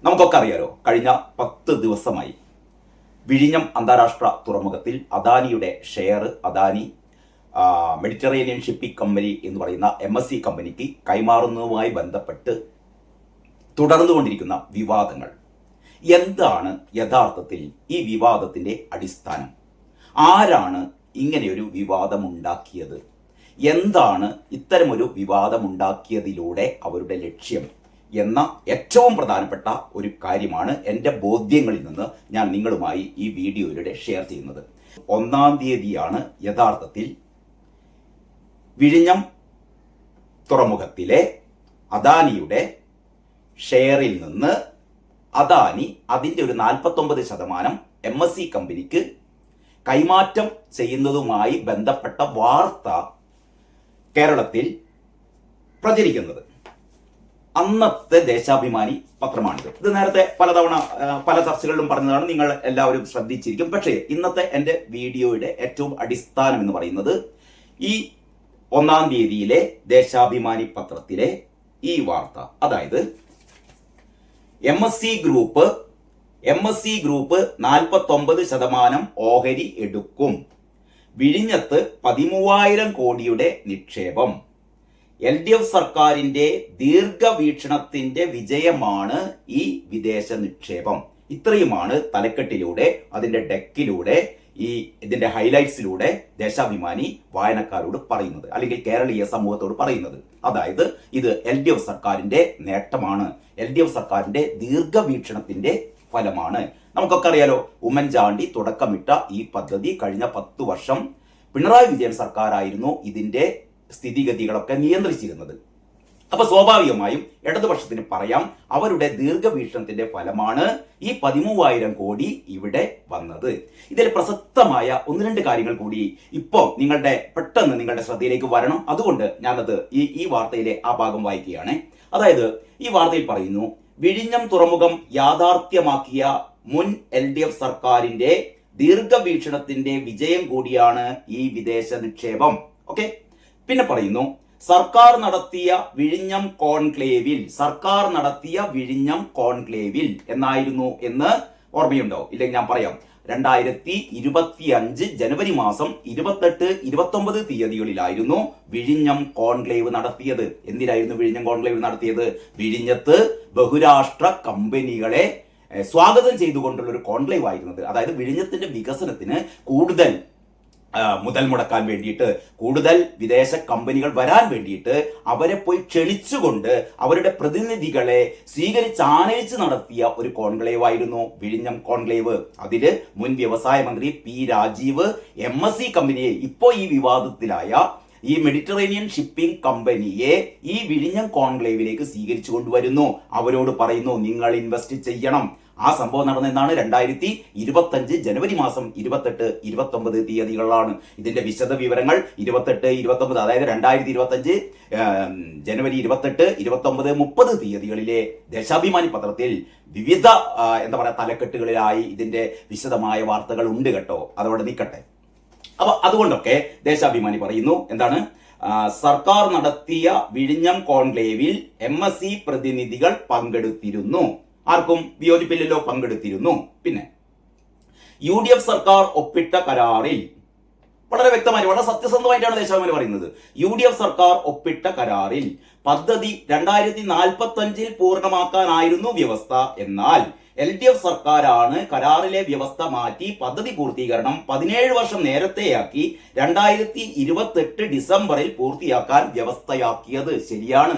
നമുക്കൊക്കെ അറിയാലോ, കഴിഞ്ഞ 10 ദിവസമായി വിഴിഞ്ഞം അന്താരാഷ്ട്ര തുറമുഖത്തിൽ അദാനിയുടെ share Adani Mediterranean shipping company എന്ന് പറയുന്ന MSC കമ്പനിക്ക് കൈമാറുന്നതുമായി ബന്ധപ്പെട്ട് തുടർന്നുകൊണ്ടിരിക്കുന്ന വിവാദങ്ങൾ എന്താണ്? യഥാർത്ഥത്തിൽ ഈ വിവാദത്തിന്റെ അടിസ്ഥാനം ആരാണ് ഇങ്ങനെയൊരു വിവാദമുണ്ടാക്കിയത്? എന്താണ് ഇത്തരമൊരു വിവാദമുണ്ടാക്കിയതിലൂടെ അവരുടെ ലക്ഷ്യം എന്ന ഏറ്റവും പ്രധാനപ്പെട്ട ഒരു കാര്യമാണ് എൻ്റെ ബോധ്യങ്ങളിൽ നിന്ന് ഞാൻ നിങ്ങളുമായി ഈ വീഡിയോയിലൂടെ ഷെയർ ചെയ്യുന്നത്. 1-ാം തീയതിയാണ് യഥാർത്ഥത്തിൽ വിഴിഞ്ഞം തുറമുഖത്തിലെ അദാനിയുടെ ഷെയറിൽ നിന്ന് അദാനി അതിൻ്റെ ഒരു 49% MSC കമ്പനിക്ക് കൈമാറ്റം ചെയ്യുന്നതുമായി ബന്ധപ്പെട്ട വാർത്ത കേരളത്തിൽ പ്രചരിക്കുന്നത്. അന്നത്തെ ദേശാഭിമാനി പത്രമാണിത്. ഇത് നേരത്തെ പലതവണ പല ചർച്ചകളിലും പറഞ്ഞതാണ്, നിങ്ങൾ എല്ലാവരും ശ്രദ്ധിച്ചിരിക്കും. പക്ഷേ ഇന്നത്തെ എൻ്റെ വീഡിയോയുടെ ഏറ്റവും അടിസ്ഥാനം എന്ന് പറയുന്നത് ഈ 1-ാം തീയതിയിലെ ദേശാഭിമാനി പത്രത്തിലെ ഈ വാർത്ത. അതായത് MSC ഗ്രൂപ്പ് 49% ഓഹരി എടുക്കും, വിഴിഞ്ഞത്ത് 13,000 കോടിയുടെ നിക്ഷേപം, LDF സർക്കാരിന്റെ ദീർഘവീക്ഷണത്തിന്റെ വിജയമാണ് ഈ വിദേശ നിക്ഷേപം. ഇത്രയുമാണ് തലക്കെട്ടിലൂടെ, അതിന്റെ ഡെക്കിലൂടെ, ഇതിന്റെ ഹൈലൈറ്റ്സിലൂടെ ദേശാഭിമാനി വായനക്കാരോട് പറയുന്നത്, അല്ലെങ്കിൽ കേരളീയ സമൂഹത്തോട് പറയുന്നത്. അതായത് ഇത് LDF സർക്കാരിന്റെ നേട്ടമാണ്, LDF സർക്കാരിന്റെ ദീർഘവീക്ഷണത്തിന്റെ ഫലമാണ്. നമുക്കൊക്കെ അറിയാലോ, ഉമ്മൻചാണ്ടി തുടക്കമിട്ട ഈ പദ്ധതി കഴിഞ്ഞ 10 വർഷം പിണറായി വിജയൻ സർക്കാരായിരുന്നു ഇതിന്റെ സ്ഥിതിഗതികളൊക്കെ നിയന്ത്രിച്ചിരുന്നത്. അപ്പൊ സ്വാഭാവികമായും ഇടതുപക്ഷത്തിന് പറയാം, അവരുടെ ദീർഘവീക്ഷണത്തിന്റെ ഫലമാണ് ഈ 13,000 കോടി ഇവിടെ വന്നത്. ഇതിൽ പ്രസക്തമായ 1-2 കാര്യങ്ങൾ കൂടി ഇപ്പോൾ പെട്ടെന്ന് നിങ്ങളുടെ ശ്രദ്ധയിലേക്ക് വരണം. അതുകൊണ്ട് ഞാനത് ഈ വാർത്തയിലെ ആ ഭാഗം വായിക്കുകയാണ്. അതായത് ഈ വാർത്തയിൽ പറയുന്നു, വിഴിഞ്ഞം തുറമുഖം യാഥാർത്ഥ്യമാക്കിയ മുൻ LDF സർക്കാരിന്റെ ദീർഘവീക്ഷണത്തിന്റെ വിജയം കൂടിയാണ് ഈ വിദേശ നിക്ഷേപം. ഓക്കെ, പിന്നെ പറയുന്നു, സർക്കാർ നടത്തിയ വിഴിഞ്ഞം കോൺക്ലേവിൽ എന്നായിരുന്നു എന്ന് ഓർമ്മയുണ്ടോ? ഇല്ലെങ്കിൽ ഞാൻ പറയാം. 2025 ജനുവരി മാസം 28, 29 തീയതികളിലായിരുന്നു വിഴിഞ്ഞം കോൺക്ലേവ് നടത്തിയത്. എന്തിനായിരുന്നു വിഴിഞ്ഞം കോൺക്ലേവ് നടത്തിയത്? വിഴിഞ്ഞത്ത് ബഹുരാഷ്ട്ര കമ്പനികളെ സ്വാഗതം ചെയ്തുകൊണ്ടുള്ള ഒരു കോൺക്ലേവ് ആയിരുന്നത്. അതായത് വിഴിഞ്ഞത്തിന്റെ വികസനത്തിന് കൂടുതൽ മുതൽ മുടക്കാൻ വേണ്ടിയിട്ട്, കൂടുതൽ വിദേശ കമ്പനികൾ വരാൻ വേണ്ടിയിട്ട് അവരെ പോയി ക്ഷണിച്ചുകൊണ്ട് അവരുടെ പ്രതിനിധികളെ സ്വീകരിച്ചാനയിച്ച് നടത്തിയ ഒരു കോൺക്ലേവ് ആയിരുന്നു വിഴിഞ്ഞം കോൺക്ലേവ്. അതില് മുൻ വ്യവസായ മന്ത്രി P. രാജീവ് MSC കമ്പനിയെ, ഇപ്പോൾ ഈ വിവാദത്തിലായ ഈ മെഡിറ്ററേനിയൻ ഷിപ്പിംഗ് കമ്പനിയെ ഈ വിഴിഞ്ഞം കോൺക്ലേവിലേക്ക് സ്വീകരിച്ചു കൊണ്ടുവരുന്നു. അവരോട് പറയുന്നു, നിങ്ങൾ ഇൻവെസ്റ്റ് ചെയ്യണം. ആ സംഭവം നടന്നെന്നാണ് 2025 ജനുവരി മാസം 28, 29 തീയതികളാണ്. ഇതിന്റെ വിശദ വിവരങ്ങൾ 28, 29, അതായത് 2025 ജനുവരി 28, 29, 30 തീയതികളിലെ ദേശാഭിമാനി പത്രത്തിൽ വിവിധ തലക്കെട്ടുകളിലായി ഇതിന്റെ വിശദമായ വാർത്തകൾ ഉണ്ട് കേട്ടോ. അതോടെ നിൽക്കട്ടെ. അപ്പൊ അതുകൊണ്ടൊക്കെ ദേശാഭിമാനി പറയുന്നു, എന്താണ്? സർക്കാർ നടത്തിയ വിഴിഞ്ഞം കോൺക്ലേവിൽ MSC പ്രതിനിധികൾ പങ്കെടുത്തിരുന്നു. ആർക്കും വിയോജിപ്പില്ലല്ലോ, പങ്കെടുത്തിരുന്നു. പിന്നെ UDF സർക്കാർ ഒപ്പിട്ട കരാറിൽ, വളരെ വ്യക്തമായി, വളരെ സത്യസന്ധമായിട്ടാണ് ദേശാഭിമാനി പറയുന്നത്, UDF സർക്കാർ ഒപ്പിട്ട കരാറിൽ പദ്ധതി 2045 പൂർണ്ണമാക്കാനായിരുന്നു വ്യവസ്ഥ. എന്നാൽ LDF സർക്കാരാണ് കരാറിലെ വ്യവസ്ഥ മാറ്റി പദ്ധതി പൂർത്തീകരണം 17 വർഷം നേരത്തെയാക്കി 2028 ഡിസംബറിൽ പൂർത്തിയാക്കാൻ വ്യവസ്ഥയാക്കിയത്. ശരിയാണ്.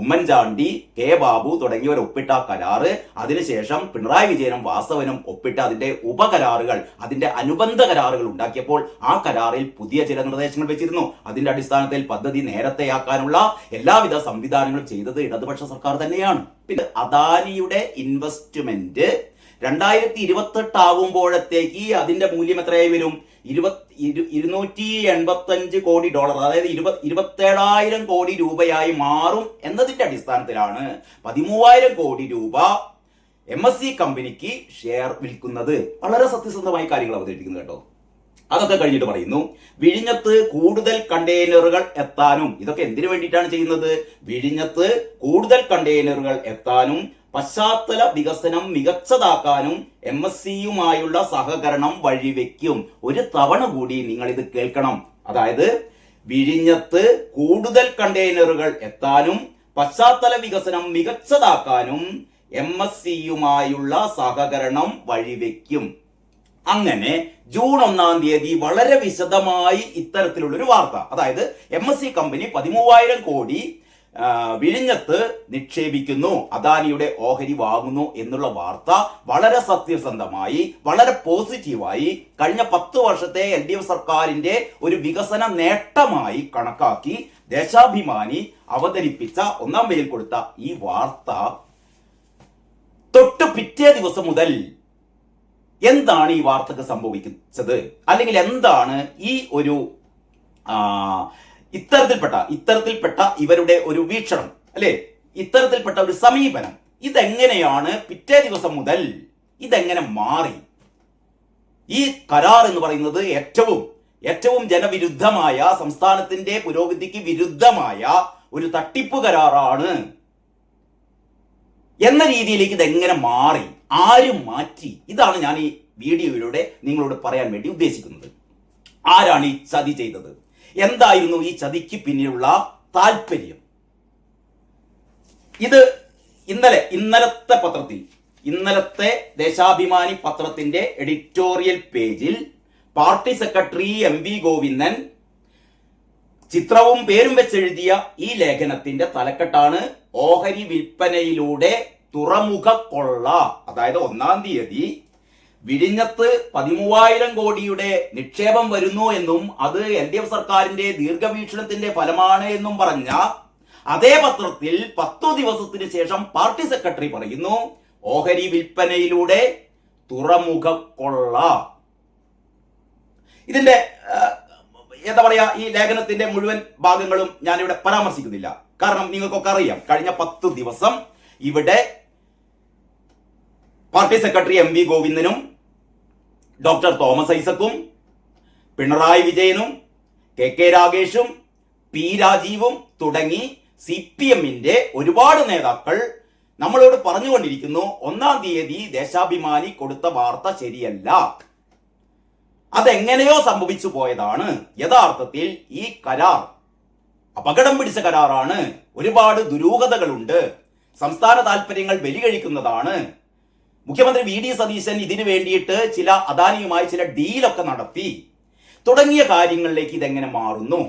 ഉമ്മൻചാണ്ടി, K. ബാബു തുടങ്ങിയവർ ഒപ്പിട്ട കരാറ്, അതിനുശേഷം പിണറായി വിജയനും വാസവനും ഒപ്പിട്ട അതിന്റെ ഉപകരാറുകൾ, അതിന്റെ അനുബന്ധ കരാറുകൾ ഉണ്ടാക്കിയപ്പോൾ ആ കരാറിൽ പുതിയ ചില നിർദ്ദേശങ്ങൾ വെച്ചിരുന്നു. അതിന്റെ അടിസ്ഥാനത്തിൽ പദ്ധതി നേരത്തെയാക്കാനുള്ള എല്ലാവിധ സംവിധാനങ്ങളും ചെയ്തത് ഇടതുപക്ഷ സർക്കാർ തന്നെയാണ്. പിന്നെ അദാനിയുടെ ഇൻവെസ്റ്റ്മെന്റ് 2028 ആകുമ്പോഴത്തേക്ക് അതിന്റെ മൂല്യം എത്രയായി വരും? $285 കോടി, അതായത് 27,000 കോടി രൂപയായി മാറും എന്നതിന്റെ അടിസ്ഥാനത്തിലാണ് 13,000 കോടി രൂപ MSC കമ്പനിക്ക് ഷെയർ വിൽക്കുന്നത്. വളരെ സത്യസന്ധമായി കാര്യങ്ങൾ അവതരിപ്പിക്കുന്നു കേട്ടോ. അതൊക്കെ കഴിഞ്ഞിട്ട് പറയുന്നു, വിഴിഞ്ഞത്ത് കൂടുതൽ കണ്ടെയ്നറുകൾ എത്താനും, ഇതൊക്കെ എന്തിനു വേണ്ടിയിട്ടാണ് ചെയ്യുന്നത്? വിഴിഞ്ഞത്ത് കൂടുതൽ കണ്ടെയ്നറുകൾ എത്താനും പശ്ചാത്തല വികസനം മികച്ചതാക്കാനും MSCയുമായുള്ള സഹകരണം വഴിവെക്കും. ഒരു തവണ കൂടി നിങ്ങൾ ഇത് കേൾക്കണം. അതായത് വിഴിഞ്ഞത്ത് കൂടുതൽ കണ്ടെയ്നറുകൾ എത്താനും പശ്ചാത്തല വികസനം മികച്ചതാക്കാനും MSCയുമായുള്ള സഹകരണം വഴിവെക്കും. അങ്ങനെ ജൂൺ 1-ാം തീയതി വളരെ വിശദമായി ഇത്തരത്തിലുള്ളൊരു വാർത്ത, അതായത് MSC കമ്പനി 13,000 കോടി വിഴിഞ്ഞത്ത് നിക്ഷേപിക്കുന്നു, അദാനിയുടെ ഓഹരി വാങ്ങുന്നു എന്നുള്ള വാർത്ത വളരെ സത്യസന്ധമായി, വളരെ പോസിറ്റീവായി കഴിഞ്ഞ 10 വർഷത്തെ LDF സർക്കാരിന്റെ ഒരു വികസന നേട്ടമായി കണക്കാക്കി ദേശാഭിമാനി അവതരിപ്പിച്ച 1-ാം പേജിൽ കൊടുത്ത ഈ വാർത്ത തൊട്ട് പിറ്റേ ദിവസം മുതൽ എന്താണ് ഈ വാർത്തക്ക് സംഭവിച്ചത്, അല്ലെങ്കിൽ എന്താണ് ഈ ഒരു ഇത്തരത്തിൽപ്പെട്ട ഇവരുടെ ഒരു വീക്ഷണം, അല്ലെ, ഇത്തരത്തിൽപ്പെട്ട ഒരു സമീപനം, ഇതെങ്ങനെയാണ് പിറ്റേ ദിവസം മുതൽ ഇതെങ്ങനെ മാറി? ഈ കരാർ എന്ന് പറയുന്നത് ഏറ്റവും ജനവിരുദ്ധമായ, സംസ്ഥാനത്തിന്റെ പുരോഗതിക്ക് വിരുദ്ധമായ ഒരു തട്ടിപ്പ് കരാറാണ് എന്ന രീതിയിലേക്ക് ഇതെങ്ങനെ മാറി? ആര് മാറ്റി? ഇതാണ് ഞാൻ ഈ വീഡിയോയിലൂടെ നിങ്ങളോട് പറയാൻ വേണ്ടി ഉദ്ദേശിക്കുന്നത്. ആരാണ് ഈ ചതി ചെയ്തത്? എന്തായിരുന്നു ഈ ചതിക്ക് പിന്നിലുള്ള താല്പര്യം? ഇത് ഇന്നലത്തെ ദേശാഭിമാനി പത്രത്തിന്റെ എഡിറ്റോറിയൽ പേജിൽ പാർട്ടി സെക്രട്ടറി MV ഗോവിന്ദൻ ചിത്രവും പേരും വെച്ചെഴുതിയ ഈ ലേഖനത്തിന്റെ തലക്കെട്ടാണ് ഓഹരി വിൽപ്പനയിലൂടെ തുറമുഖ കൊള്ള. അതായത് 1-ാം തീയതി വിഴിഞ്ഞത്ത് 13,000 കോടിയുടെ നിക്ഷേപം വരുന്നു എന്നും അത് LDF സർക്കാരിന്റെ ദീർഘവീക്ഷണത്തിന്റെ ഫലമാണ് എന്നും പറഞ്ഞ അതേ പത്രത്തിൽ 10 ദിവസത്തിന് ശേഷം പാർട്ടി സെക്രട്ടറി പറയുന്നു ഓഹരി വിൽപ്പനയിലൂടെ തുറമുഖ കൊള്ള. ഇതിന്റെ എന്താ പറയാ, ഈ ലേഖനത്തിന്റെ മുഴുവൻ ഭാഗങ്ങളും ഞാനിവിടെ പരാമർശിക്കുന്നില്ല. കാരണം നിങ്ങൾക്കൊക്കെ അറിയാം, കഴിഞ്ഞ 10 ദിവസം ഇവിടെ പാർട്ടി സെക്രട്ടറി MV ഗോവിന്ദനും ഡോക്ടർ തോമസ് ഐസക്കും പിണറായി വിജയനും KK രാഗേഷും P രാജീവും തുടങ്ങി CPMന്റെ ഒരുപാട് നേതാക്കൾ നമ്മളോട് പറഞ്ഞുകൊണ്ടിരിക്കുന്നു 1-ാം തീയതി ദേശാഭിമാനി കൊടുത്ത വാർത്ത ശരിയല്ല, അതെങ്ങനെയോ സംഭവിച്ചു പോയതാണ്. യഥാർത്ഥത്തിൽ ഈ കരാർ അപകടം പിടിച്ച കരാറാണ്, ഒരുപാട് ദുരൂഹതകളുണ്ട്, സംസ്ഥാന താല്പര്യങ്ങൾ ബലികഴിക്കുന്നതാണ്. മുഖ്യമന്ത്രി VD സതീശൻ ഇതിനു വേണ്ടിയിട്ട് ചില അദാനിയുമായി ചില ഡീലൊക്കെ നടത്തി തുടങ്ങിയ കാര്യങ്ങളിലേക്ക് ഇതെങ്ങനെ മാറുന്നു?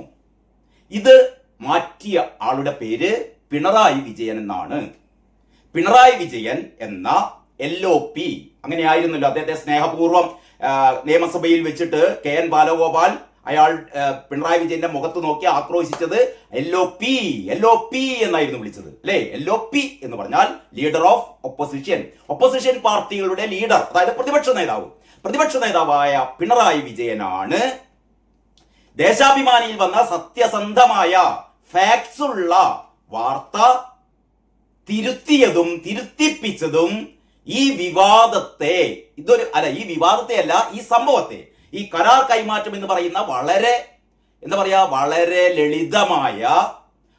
ഇത് മാറ്റിയ ആളുടെ പേര് പിണറായി വിജയൻ എന്നാണ്. പിണറായി വിജയൻ എന്ന LOP, അങ്ങനെയായിരുന്നല്ലോ അദ്ദേഹത്തെ സ്നേഹപൂർവ്വം നിയമസഭയിൽ വെച്ചിട്ട് KN ബാലഗോപാൽ അയാൾ പിണറായി വിജയന്റെ മുഖത്ത് നോക്കി ആക്രോശിച്ചത് LOP എന്നായിരുന്നു വിളിച്ചത്, അല്ലെ? LOP എന്ന് പറഞ്ഞാൽ ലീഡർ ഓഫ് ഒപ്പോസിഷൻ പാർട്ടികളുടെ ലീഡർ, അതായത് പ്രതിപക്ഷ നേതാവായ പിണറായി വിജയനാണ് ദേശാഭിമാനിയിൽ വന്ന സത്യസന്ധമായ ഫാക്ട്സ് ഉള്ള വാർത്ത തിരുത്തിയതും തിരുത്തിപ്പിച്ചതും ഈ വിവാദത്തെ, ഈ സംഭവത്തെ, ഈ കരാർ കൈമാറ്റം എന്ന് പറയുന്ന വളരെ ലളിതമായ,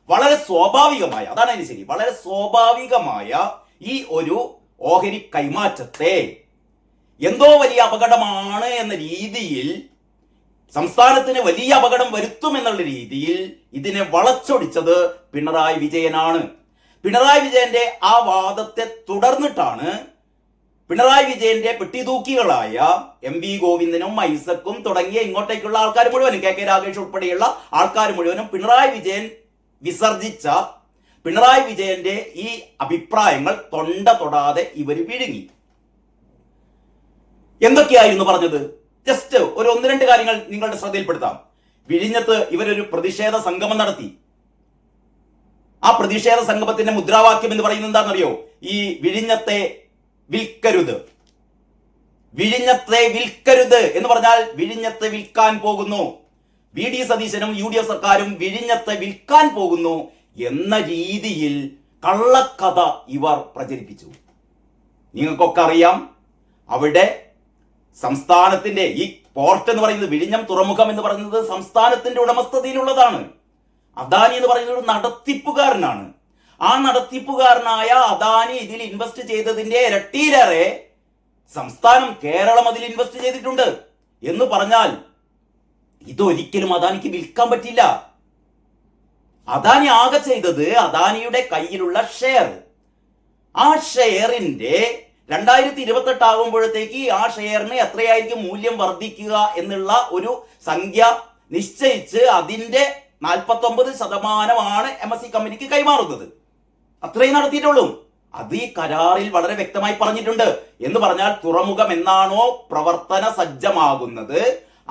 വളരെ സ്വാഭാവികമായ, അതാണ് അതിന് ശരി, വളരെ സ്വാഭാവികമായ ഈ ഒരു ഓഹരി കൈമാറ്റത്തെ എന്തോ വലിയ അപകടമാണ് എന്ന രീതിയിൽ, സംസ്ഥാനത്തിന് വലിയ അപകടം വരുത്തുമെന്നുള്ള രീതിയിൽ ഇതിനെ വളച്ചൊടിച്ചത് പിണറായി വിജയനാണ്. പിണറായി വിജയന്റെ ആ വാദത്തെ തുടർന്നിട്ടാണ് പിണറായി വിജയന്റെ പെട്ടിതൂക്കികളായ MV ഗോവിന്ദനും ഐസക്കും തുടങ്ങിയ ഇങ്ങോട്ടേക്കുള്ള ആൾക്കാർ മുഴുവനും, KK രാഗേഷ് ഉൾപ്പെടെയുള്ള ആൾക്കാർ മുഴുവനും പിണറായി വിജയൻ വിസർജിച്ച പിണറായി വിജയന്റെ ഈ അഭിപ്രായങ്ങൾ തൊണ്ട തൊടാതെ ഇവർ വിഴുങ്ങി. എന്തൊക്കെയായിരുന്നു പറഞ്ഞത്? ജസ്റ്റ് ഒരു 1-2 കാര്യങ്ങൾ നിങ്ങളുടെ ശ്രദ്ധയിൽപ്പെടുത്താം. വിഴിഞ്ഞത്ത് ഇവരൊരു പ്രതിഷേധ സംഗമം നടത്തി. ആ പ്രതിഷേധ സംഗമത്തിന്റെ മുദ്രാവാക്യം എന്ന് പറയുന്നത് എന്താണെന്നറിയോ? ഈ വിഴിഞ്ഞത്തെ വിൽക്കരുത് എന്ന് പറഞ്ഞാൽ വിഴിഞ്ഞത്തെ വിൽക്കാൻ പോകുന്നു, VD സതീശനും UDF സർക്കാരും വിഴിഞ്ഞത്തെ വിൽക്കാൻ പോകുന്നു എന്ന രീതിയിൽ കള്ളക്കഥ ഇവർ പ്രചരിപ്പിച്ചു. നിങ്ങൾക്കൊക്കെ അറിയാം, അവിടെ സംസ്ഥാനത്തിന്റെ ഈ പോർട്ട് എന്ന് പറയുന്നത്, വിഴിഞ്ഞം തുറമുഖം എന്ന് പറയുന്നത് സംസ്ഥാനത്തിന്റെ ഉടമസ്ഥതയിലുള്ളതാണ്. അദാനി എന്ന് പറയുന്നത് ഒരു നടത്തിപ്പുകാരനാണ്. ആ നടത്തിപ്പുകാരനായ അദാനി ഇതിൽ ഇൻവെസ്റ്റ് ചെയ്തതിന്റെ ഇരട്ടിയിലേറെ സംസ്ഥാനം കേരളം അതിൽ ഇൻവെസ്റ്റ് ചെയ്തിട്ടുണ്ട് എന്ന് പറഞ്ഞാൽ ഇതൊരിക്കലും അദാനിക്ക് വിൽക്കാൻ പറ്റില്ല. അദാനി ആകെ ചെയ്തത് അദാനിയുടെ കയ്യിലുള്ള ഷെയർ, ആ ഷെയറിന്റെ 2028 ആകുമ്പോഴത്തേക്ക് ആ ഷെയറിന് എത്രയായിരിക്കും മൂല്യം വർദ്ധിക്കുക എന്നുള്ള ഒരു സംഖ്യ നിശ്ചയിച്ച് അതിന്റെ 49% MSE കമ്പനിക്ക് കൈമാറുന്നത്. അത്രയും നടത്തിയിട്ടുള്ളൂ. അത് ഈ കരാറിൽ വളരെ വ്യക്തമായി പറഞ്ഞിട്ടുണ്ട്. എന്ന് പറഞ്ഞാൽ തുറമുഖം എന്നാണോ പ്രവർത്തന സജ്ജമാകുന്നത്,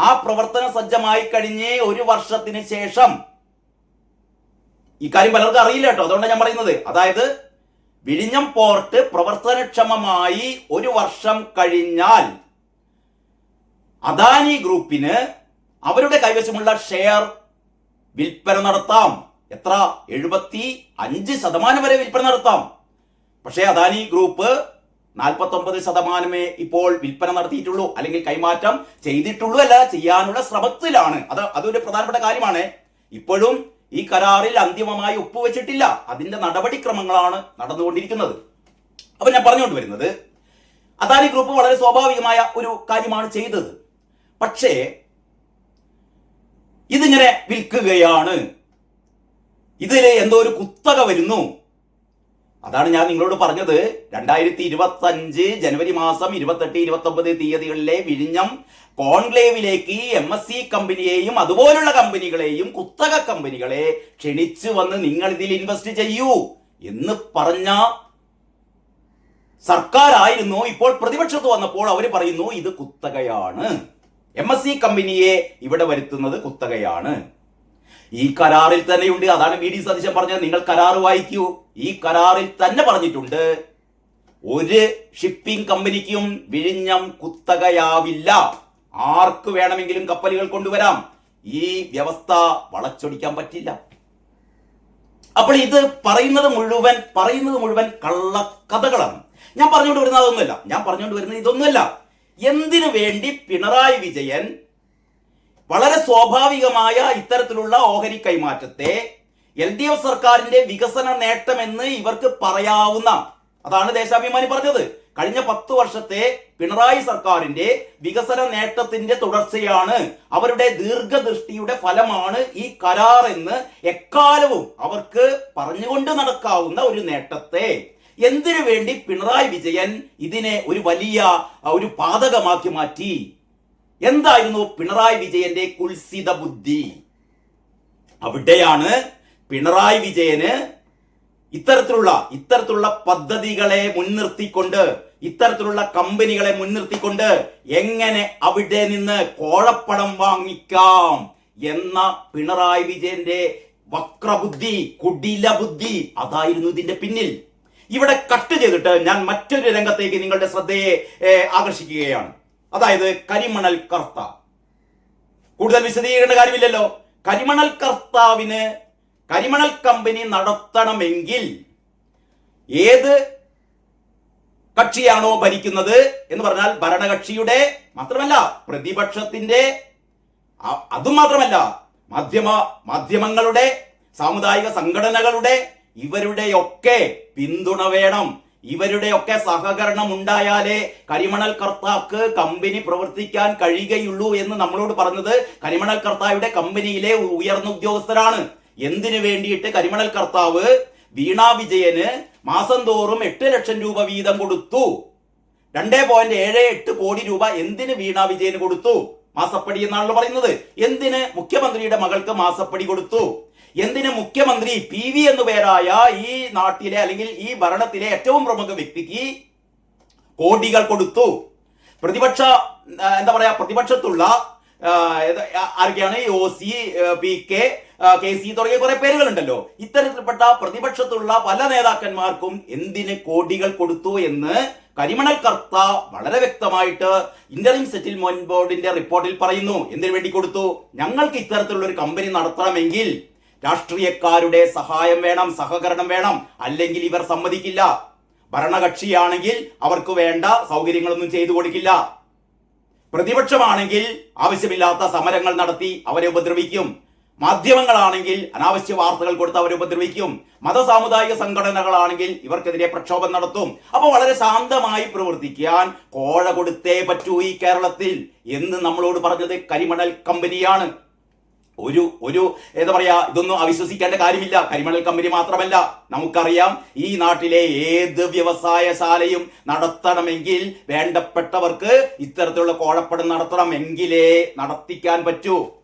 ആ പ്രവർത്തന സജ്ജമായി കഴിഞ്ഞ് 1 വർഷത്തിന് ശേഷം, ഈ കാര്യം പലർക്കും അറിയില്ല കേട്ടോ, അതുകൊണ്ടാണ് ഞാൻ പറയുന്നത്. അതായത് വിഴിഞ്ഞം പോർട്ട് പ്രവർത്തനക്ഷമമായി 1 വർഷം കഴിഞ്ഞാൽ അദാനി ഗ്രൂപ്പിന് അവരുടെ കൈവശമുള്ള ഷെയർ വിൽപ്പന നടത്താം. എത്ര? 75% വരെ വിൽപ്പന നടത്താം. പക്ഷേ അദാനി ഗ്രൂപ്പ് 49% ഇപ്പോൾ വിൽപ്പന നടത്തിയിട്ടുള്ളൂ, അല്ലെങ്കിൽ കൈമാറ്റം ചെയ്തിട്ടുള്ളൂ, അല്ല ചെയ്യാനുള്ള ശ്രമത്തിലാണ്. അതൊരു പ്രധാനപ്പെട്ട കാര്യമാണ്. ഇപ്പോഴും ഈ കരാറിൽ അന്തിമമായി ഒപ്പുവെച്ചിട്ടില്ല. അതിന്റെ നടപടിക്രമങ്ങളാണ് നടന്നുകൊണ്ടിരിക്കുന്നത്. അപ്പൊ ഞാൻ പറഞ്ഞുകൊണ്ട് വരുന്നത്, അദാനി ഗ്രൂപ്പ് വളരെ സ്വാഭാവികമായ ഒരു കാര്യമാണ് ചെയ്തത്. പക്ഷേ ഇതിങ്ങനെ വിൽക്കുകയാണ്, ഇതിൽ എന്തോ ഒരു കുത്തക വരുന്നു. അതാണ് ഞാൻ നിങ്ങളോട് പറഞ്ഞത്. 2025 ജനുവരി മാസം 28, 29 തീയതികളിലെ വിഴിഞ്ഞം കോൺക്ലേവിലേക്ക് MSE കമ്പനിയെയും അതുപോലുള്ള കമ്പനികളെയും, കുത്തക കമ്പനികളെ ക്ഷണിച്ചു വന്ന് നിങ്ങൾ ഇതിൽ ഇൻവെസ്റ്റ് ചെയ്യൂ എന്ന് പറഞ്ഞ സർക്കാരായിരുന്നു. ഇപ്പോൾ പ്രതിപക്ഷത്ത് വന്നപ്പോൾ അവർ പറയുന്നു ഇത് കുത്തകയാണ്, MSE കമ്പനിയെ ഇവിടെ വരുത്തുന്നത് കുത്തകയാണ്. ഈ കരാറിൽ തന്നെയുണ്ട്. അതാണ് VD സതീശൻ പറഞ്ഞത്. നിങ്ങൾ കരാർ വായിക്കൂ. ഈ കരാറിൽ തന്നെ പറഞ്ഞിട്ടുണ്ട്, ഒരു ഷിപ്പിംഗ് കമ്പനിക്കും വിഴിഞ്ഞം കുത്തകയാവില്ല. ആർക്ക് വേണമെങ്കിലും കപ്പലുകൾ കൊണ്ടുവരാം. ഈ വ്യവസ്ഥ വളച്ചൊടിക്കാൻ പറ്റില്ല. അപ്പോൾ ഇത് പറയുന്നത് മുഴുവൻ കള്ളക്കഥകളാണ്. ഞാൻ പറഞ്ഞുകൊണ്ട് വരുന്നത് അതൊന്നുമല്ല. ഞാൻ പറഞ്ഞുകൊണ്ട് വരുന്നത് ഇതൊന്നുമല്ല. എന്തിനു വേണ്ടി പിണറായി വിജയൻ വളരെ സ്വാഭാവികമായ ഇത്തരത്തിലുള്ള ഓഹരി കൈമാറ്റത്തെ LDF സർക്കാരിന്റെ വികസന നേട്ടമെന്ന് ഇവർക്ക് പറയാവുന്ന, അതാണ് ദേശാഭിമാനി പറഞ്ഞത്, കഴിഞ്ഞ 10 വർഷത്തെ പിണറായി സർക്കാരിന്റെ വികസന നേട്ടത്തിന്റെ തുടർച്ചയാണ്, അവരുടെ ദീർഘദൃഷ്ടിയുടെ ഫലമാണ് ഈ കരാർ എന്ന് എക്കാലവും അവർക്ക് പറഞ്ഞുകൊണ്ട് നടക്കാവുന്ന ഒരു നേട്ടത്തെ എന്തിനു വേണ്ടി പിണറായി വിജയൻ ഇതിനെ ഒരു വലിയ ഒരു പാതകമാക്കി മാറ്റി? എന്തായിരുന്നു പിണറായി വിജയന്റെ കുൽസിത ബുദ്ധി? അവിടെയാണ് പിണറായി വിജയന് ഇത്തരത്തിലുള്ള പദ്ധതികളെ മുൻനിർത്തിക്കൊണ്ട്, ഇത്തരത്തിലുള്ള കമ്പനികളെ മുൻനിർത്തിക്കൊണ്ട് എങ്ങനെ അവിടെ നിന്ന് കോഴപ്പണം വാങ്ങിക്കാം എന്ന പിണറായി വിജയന്റെ വക്രബുദ്ധി, കുടില ബുദ്ധി, അതായിരുന്നു ഇതിന്റെ പിന്നിൽ. ഇവിടെ കട്ട് ചെയ്തിട്ട് ഞാൻ മറ്റൊരു രംഗത്തേക്ക് നിങ്ങളുടെ ശ്രദ്ധയെ ആകർഷിക്കുകയാണ്. അതായത് കരിമണൽ കർത്ത. കൂടുതൽ വിശദീകരിക്കേണ്ട കാര്യമില്ലല്ലോ. കരിമണൽ കർത്താവിന് കരിമണൽ കമ്പനി നടത്തണമെങ്കിൽ ഏത് കക്ഷിയാണോ ഭരിക്കുന്നത് എന്ന് പറഞ്ഞാൽ ഭരണകക്ഷിയുടെ മാത്രമല്ല, പ്രതിപക്ഷത്തിന്റെ, അതും മാത്രമല്ല, മാധ്യമങ്ങളുടെ, സാമുദായിക സംഘടനകളുടെ, ഇവരുടെയൊക്കെ പിന്തുണ വേണം, ഇവരുടെയൊക്കെ സഹകരണം ഉണ്ടായാലേ കരിമണൽ കർത്താക്ക് കമ്പനി പ്രവർത്തിക്കാൻ കഴിയുകയുള്ളൂ എന്ന് നമ്മളോട് പറഞ്ഞത് കരിമണൽ കർത്താവിടെ കമ്പനിയിലെ ഉയർന്ന ഉദ്യോഗസ്ഥരാണ്. എന്തിനു വേണ്ടിയിട്ട് കരിമണൽ കർത്താവ് വീണാ വിജയന് മാസം തോറും 8 ലക്ഷം രൂപ വീതം കൊടുത്തു. 2.78 കോടി രൂപ എന്തിന് വീണാ വിജയന് കൊടുത്തു? മാസപ്പടി എന്നാണല്ലോ പറയുന്നത്. എന്തിന് മുഖ്യമന്ത്രിയുടെ മകൾക്ക് മാസപ്പടി കൊടുത്തു? എന്തിന് മുഖ്യമന്ത്രി PV എന്നു പേരായ ഈ നാട്ടിലെ അല്ലെങ്കിൽ ഈ ഭരണത്തിലെ ഏറ്റവും പ്രമുഖ വ്യക്തിക്ക് കോടികൾ കൊടുത്തു? പ്രതിപക്ഷത്തുള്ള ആരൊക്കെയാണ്? OC, PK, KC തുടങ്ങിയ കുറെ പേരുകളുണ്ടല്ലോ. ഇത്തരത്തിൽപ്പെട്ട പ്രതിപക്ഷത്തുള്ള പല നേതാക്കന്മാർക്കും എന്തിന് കോടികൾ കൊടുത്തു എന്ന് കരിമണൽ കർത്ത വളരെ വ്യക്തമായിട്ട് ഇന്ററിം സെറ്റിൽമെന്റ് ബോർഡിന്റെ റിപ്പോർട്ടിൽ പറയുന്നു. എന്തിനു വേണ്ടി കൊടുത്തു? ഞങ്ങൾക്ക് ഇത്തരത്തിലുള്ള ഒരു കമ്പനി നടത്തണമെങ്കിൽ രാഷ്ട്രീയക്കാരുടെ സഹായം വേണം, സഹകരണം വേണം, അല്ലെങ്കിൽ ഇവർ സമ്മതിക്കില്ല. ഭരണകക്ഷിയാണെങ്കിൽ അവർക്ക് വേണ്ട സൗകര്യങ്ങളൊന്നും ചെയ്തു കൊടുക്കില്ല. പ്രതിപക്ഷമാണെങ്കിൽ ആവശ്യമില്ലാത്ത സമരങ്ങൾ നടത്തി അവരെ ഉപദ്രവിക്കും. മാധ്യമങ്ങളാണെങ്കിൽ അനാവശ്യ വാർത്തകൾ കൊടുത്ത് അവരെ ഉപദ്രവിക്കും. മതസാമുദായിക സംഘടനകളാണെങ്കിൽ ഇവർക്കെതിരെ പ്രക്ഷോഭം നടത്തും. അപ്പോൾ വളരെ ശാന്തമായി പ്രവർത്തിക്കാൻ കോഴ കൊടുത്തേ പറ്റൂ ഈ കേരളത്തിൽ എന്ന് നമ്മളോട് പറഞ്ഞത് കരിമണൽ കമ്പനിയാണ്. ഒരു എന്താ പറയാ, ഇതൊന്നും അവിശ്വസിക്കേണ്ട കാര്യമില്ല. കരിമണൽ കമ്പനി മാത്രമല്ല, നമുക്കറിയാം ഈ നാട്ടിലെ ഏത് വ്യവസായശാലയും നടത്തണമെങ്കിൽ വേണ്ടപ്പെട്ടവർക്ക് ഇത്തരത്തിലുള്ള കോഴപ്പടം നടത്തണം, എങ്കിലേ നടത്തിക്കാൻ പറ്റൂ.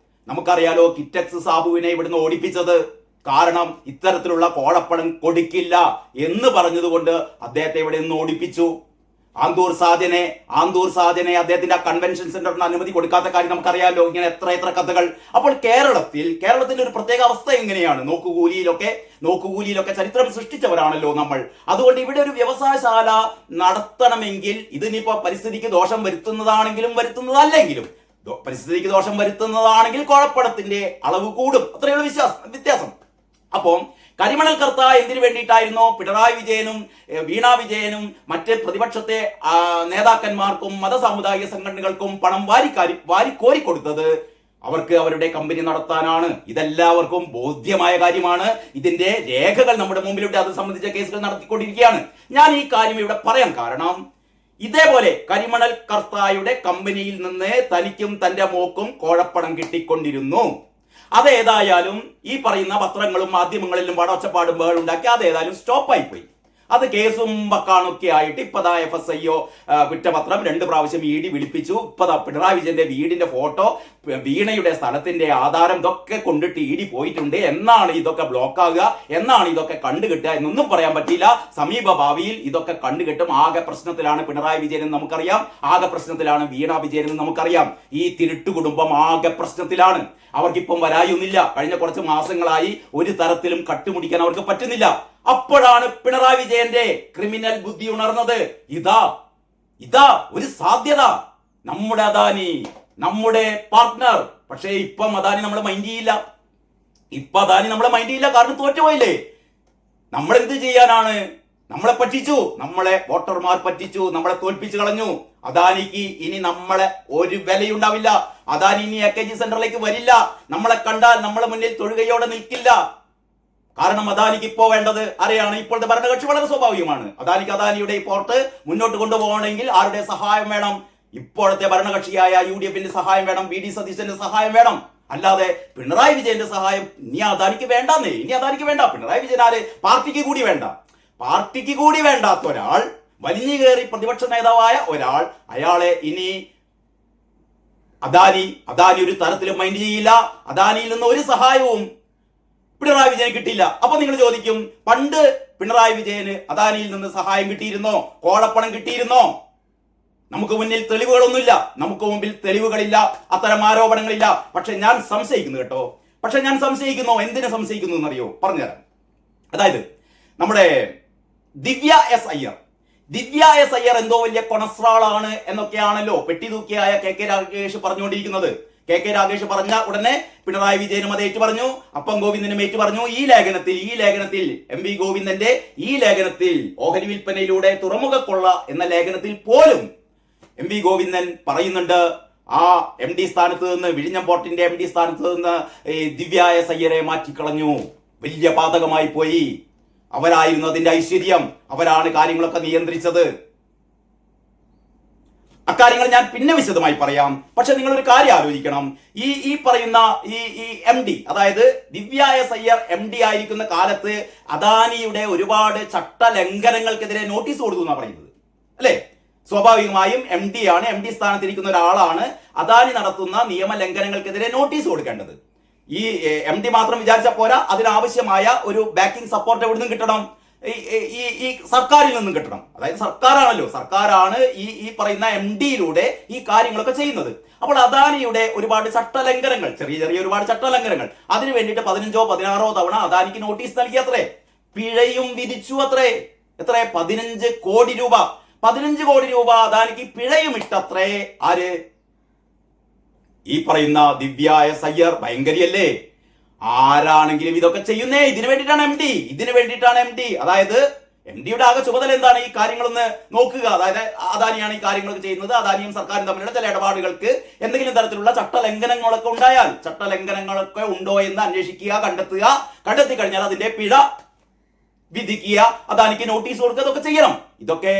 നമുക്കറിയാലോ കിറ്റക്സ് സാബുവിനെ ഇവിടുന്ന് ഓടിപ്പിച്ചത് കാരണം ഇത്തരത്തിലുള്ള കോഴപ്പടം കൊടുക്കില്ല എന്ന് പറഞ്ഞതുകൊണ്ട് അദ്ദേഹത്തെ ഇവിടെ നിന്ന് ഓടിപ്പിച്ചു. ആന്തൂർ സാജനെ അദ്ദേഹത്തിന്റെ കൺവെൻഷൻ സെന്ററിന് അനുമതി കൊടുക്കാത്ത കാര്യം നമുക്കറിയാമല്ലോ. ഇങ്ങനെ എത്ര കഥകൾ. അപ്പോൾ കേരളത്തിന്റെ ഒരു പ്രത്യേക അവസ്ഥ എങ്ങനെയാണ്? നോക്കുകൂലിയിലൊക്കെ ചരിത്രം സൃഷ്ടിച്ചവരാണല്ലോ നമ്മൾ. അതുകൊണ്ട് ഇവിടെ ഒരു വ്യവസായശാല നടത്തണമെങ്കിൽ ഇതിനിപ്പോ പരിസ്ഥിതിക്ക് ദോഷം വരുത്തുന്നതാണെങ്കിലും വരുത്തുന്നതല്ലെങ്കിലും, പരിസ്ഥിതിക്ക് ദോഷം വരുത്തുന്നതാണെങ്കിൽ കോഴപ്പടത്തിന്റെ അളവ് കൂടും. അത്രയുള്ള വ്യത്യാസം. അപ്പോൾ കരിമണൽ കർത്ത എന്തിനു വേണ്ടിയിട്ടായിരുന്നു പിണറായി വിജയനും വീണ വിജയനും മറ്റ് പ്രതിപക്ഷത്തെ നേതാക്കന്മാർക്കും മതസാമുദായിക സംഘടനകൾക്കും പണം വാരിക്കോരി കൊടുത്തത്? അവർക്ക് അവരുടെ കമ്പനി നടത്താനാണ്. ഇതെല്ലാവർക്കും ബോധ്യമായ കാര്യമാണ്. ഇതിന്റെ രേഖകൾ നമ്മുടെ മുമ്പിലുണ്ട്. അത് സംബന്ധിച്ച കേസുകൾ നടത്തിക്കൊണ്ടിരിക്കുകയാണ്. ഞാൻ ഈ കാര്യം ഇവിടെ പറയാൻ കാരണം, ഇതേപോലെ കരിമണൽ കർത്തായുടെ കമ്പനിയിൽ നിന്ന് തനിക്കും തന്റെ മോക്കും കോഴപ്പണം കിട്ടിക്കൊണ്ടിരുന്നു. അതേതായാലും ഈ പറയുന്ന പത്രങ്ങളും മാധ്യമങ്ങളിലും പടവച്ചപ്പാടും ബഹളുണ്ടാക്കി അതേതായാലും സ്റ്റോപ്പായി പോയി. അത് കേസും വക്കാണൊക്കെ ആയിട്ട് ഇപ്പതാ FSIO കുറ്റപത്രം 2 പ്രാവശ്യം ED വിളിപ്പിച്ചു. ഇപ്പതാ പിണറായി വിജയന്റെ വീടിന്റെ ഫോട്ടോ, വീണയുടെ സ്ഥലത്തിന്റെ ആധാരം ഇതൊക്കെ കൊണ്ടിട്ട് ED പോയിട്ടുണ്ട്. എന്നാണ് ഇതൊക്കെ ബ്ലോക്ക് ആകുക, എന്നാണ് ഇതൊക്കെ കണ്ടുകിട്ടുക എന്നൊന്നും പറയാൻ പറ്റില്ല. സമീപ ഭാവിയിൽ ഇതൊക്കെ കണ്ടുകിട്ടും. ആകെ പ്രശ്നത്തിലാണ് പിണറായി വിജയൻ എന്ന് നമുക്കറിയാം, ആകെ പ്രശ്നത്തിലാണ് വീണ വിജയൻ എന്ന് നമുക്കറിയാം. ഈ തിരുട്ടു കുടുംബം ആകെ പ്രശ്നത്തിലാണ്. അവർക്കിപ്പം വരായൊന്നുമില്ല. കഴിഞ്ഞ കുറച്ച് മാസങ്ങളായി ഒരു തരത്തിലും കട്ടുമുടിക്കാൻ അവർക്ക് പറ്റുന്നില്ല. അപ്പോഴാണ് പിണറായി വിജയന്റെ ക്രിമിനൽ ബുദ്ധി ഉണർന്നത്. ഇതാ ഒരു സാധ്യത, നമ്മുടെ അദാനി, നമ്മുടെ പാർട്ട്ണർ. പക്ഷേ ഇപ്പം അദാനി നമ്മളെ മൈൻഡ് ചെയ്യില്ല. കാരണം തോറ്റുപോയില്ലേ. നമ്മൾ എന്ത് ചെയ്യാനാണ്? നമ്മളെ പറ്റിച്ചു, നമ്മളെ വോട്ടർമാർ പറ്റിച്ചു, നമ്മളെ തോൽപ്പിച്ചു കളഞ്ഞു. അദാനിക്ക് ഇനി നമ്മളെ ഒരു വിലയുണ്ടാവില്ല. അദാനി ഇനി AKG സെന്ററിലേക്ക് വരില്ല. നമ്മളെ കണ്ടാൽ നമ്മളെ മുന്നിൽ തൊഴുകയോടെ നിൽക്കില്ല. കാരണം അദാനിക്ക് ഇപ്പോ വേണ്ടത് ആരെയാണ്? ഇപ്പോഴത്തെ ഭരണകക്ഷി. വളരെ സ്വാഭാവികമാണ്. അദാനിയുടെ ഈ പോർട്ട് മുന്നോട്ട് കൊണ്ടുപോകണമെങ്കിൽ ആരുടെ സഹായം വേണം? ഇപ്പോഴത്തെ ഭരണകക്ഷിയായ UDFന്റെ സഹായം വേണം, VD സതീശന്റെ സഹായം വേണം. അല്ലാതെ പിണറായി വിജയന്റെ സഹായം ഇനി അദാനിക്ക് വേണ്ട. പിണറായി വിജയൻ ആര്? പാർട്ടിക്ക് കൂടി വേണ്ടാത്ത ഒരാൾ, വലിഞ്ഞു കയറി പ്രതിപക്ഷ നേതാവായ ഒരാൾ, അയാളെ ഇനി അദാനി ഒരു തരത്തിലും മൈൻഡ് ചെയ്യില്ല. അദാനിയിൽ നിന്ന് ഒരു സഹായവും പിണറായി വിജയന് കിട്ടില്ല. അപ്പൊ നിങ്ങൾ ചോദിക്കും, പണ്ട് പിണറായി വിജയന് അദാനിയിൽ നിന്ന് സഹായം കിട്ടിയിരുന്നോ? കോഴപ്പണം കിട്ടിയിരുന്നോ? നമുക്ക് മുന്നിൽ തെളിവുകളൊന്നുമില്ല, നമുക്ക് മുമ്പിൽ തെളിവുകളില്ല, അത്തരം ആരോപണങ്ങളില്ല. പക്ഷെ ഞാൻ സംശയിക്കുന്നു. എന്തിനെ സംശയിക്കുന്നു എന്നറിയോ? പറഞ്ഞുതരാം. അതായത് നമ്മുടെ ദിവ്യ എസ് അയ്യർ എന്തോ വലിയ കൊണസ്രാളാണ് എന്നൊക്കെയാണല്ലോ പെട്ടി തൂക്കിയായ KK രാഗേഷ് പറഞ്ഞുകൊണ്ടിരിക്കുന്നത്. KK രാഗേഷ് പറഞ്ഞ ഉടനെ പിണറായി വിജയനും അത് ഏറ്റു പറഞ്ഞു, അപ്പം ഗോവിന്ദനും ഏറ്റു പറഞ്ഞു. ഈ ലേഖനത്തിൽ MV ഗോവിന്ദന്റെ ഈ ലേഖനത്തിൽ ഓഹരി വിൽപ്പനയിലൂടെ തുറമുഖ കൊള്ള എന്ന ലേഖനത്തിൽ പോലും MV ഗോവിന്ദൻ പറയുന്നുണ്ട്, ആ MD സ്ഥാനത്ത് നിന്ന്, വിഴിഞ്ഞം പോർട്ടിന്റെ MD സ്ഥാനത്ത് നിന്ന് ദിവ്യ എസ് അയ്യരെ മാറ്റിക്കളഞ്ഞു. വലിയ പാതകമായി പോയി. അവരായിരുന്നു അതിന്റെ ഐശ്വര്യം. അവരാണ് കാര്യങ്ങളൊക്കെ നിയന്ത്രിച്ചത്. അക്കാര്യങ്ങൾ ഞാൻ പിന്നെ വിശദമായി പറയാം. പക്ഷെ നിങ്ങളൊരു കാര്യം ആലോചിക്കണം. ഈ പറയുന്ന ഈ MD, അതായത് ദിവ്യ എസ് അയ്യർ MD ആയിരിക്കുന്ന കാലത്ത് അദാനിയുടെ ഒരുപാട് ചട്ടലംഘനങ്ങൾക്കെതിരെ നോട്ടീസ് കൊടുത്തു എന്നാണ് പറയുന്നത്, അല്ലേ? സ്വാഭാവികമായും MD സ്ഥാനത്തിരിക്കുന്ന ഒരാളാണ് അദാനി നടത്തുന്ന നിയമലംഘനങ്ങൾക്കെതിരെ നോട്ടീസ് കൊടുക്കേണ്ടത്. ഈ MD മാത്രം വിചാരിച്ചാൽ പോരാ, അതിനാവശ്യമായ ഒരു ബാക്കിംഗ് സപ്പോർട്ട് എവിടെ നിന്നും കിട്ടണം? ഈ സർക്കാരിൽ നിന്നും കിട്ടണം. അതായത് സർക്കാരാണ് ഈ പറയുന്ന MDയിലൂടെ ഈ കാര്യങ്ങളൊക്കെ ചെയ്യുന്നത്. അപ്പോൾ അദാനിയുടെ ഒരുപാട് ചട്ടലംഘനങ്ങൾ, ചെറിയ ഒരുപാട് ചട്ടലംഘനങ്ങൾ, അതിനു വേണ്ടിയിട്ട് 15ഓ 16ഓ തവണ അദാനിക്ക് നോട്ടീസ് നൽകി. അത്രേ പിഴയും വിധിച്ചു. എത്ര 15 കോടി രൂപ. 15 കോടി രൂപ അദാനിക്ക് പിഴയും ഇട്ടത്രേ. ആര്? ഈ പറയുന്ന ദിവ്യ എസ് അയ്യർ. ഭയങ്കരിയല്ലേ? ആരാണെങ്കിലും ഇതൊക്കെ ചെയ്യുന്നേ ഇതിനു വേണ്ടിയിട്ടാണ് MD. അതായത് MD-യുടെ ആകെ ചുമതല എന്താണ്? ഈ കാര്യങ്ങളൊന്ന് നോക്കുക. അതായത് അദാനിയാണ് ഈ കാര്യങ്ങളൊക്കെ ചെയ്യുന്നത്. അദാനിയും സർക്കാരും തമ്മിലുള്ള ചില ഇടപാടുകൾക്ക് എന്തെങ്കിലും തരത്തിലുള്ള ചട്ടലംഘനങ്ങളൊക്കെ ഉണ്ടായാൽ ചട്ടലംഘനങ്ങളൊക്കെ ഉണ്ടോ എന്ന് അന്വേഷിക്കുക, കണ്ടെത്തി കഴിഞ്ഞാൽ അതിന്റെ പിഴ വിധിക്കുക, അദാനിക്ക് നോട്ടീസ് കൊടുക്കുക, ഇതൊക്കെ ചെയ്യണം. ഇതൊക്കെ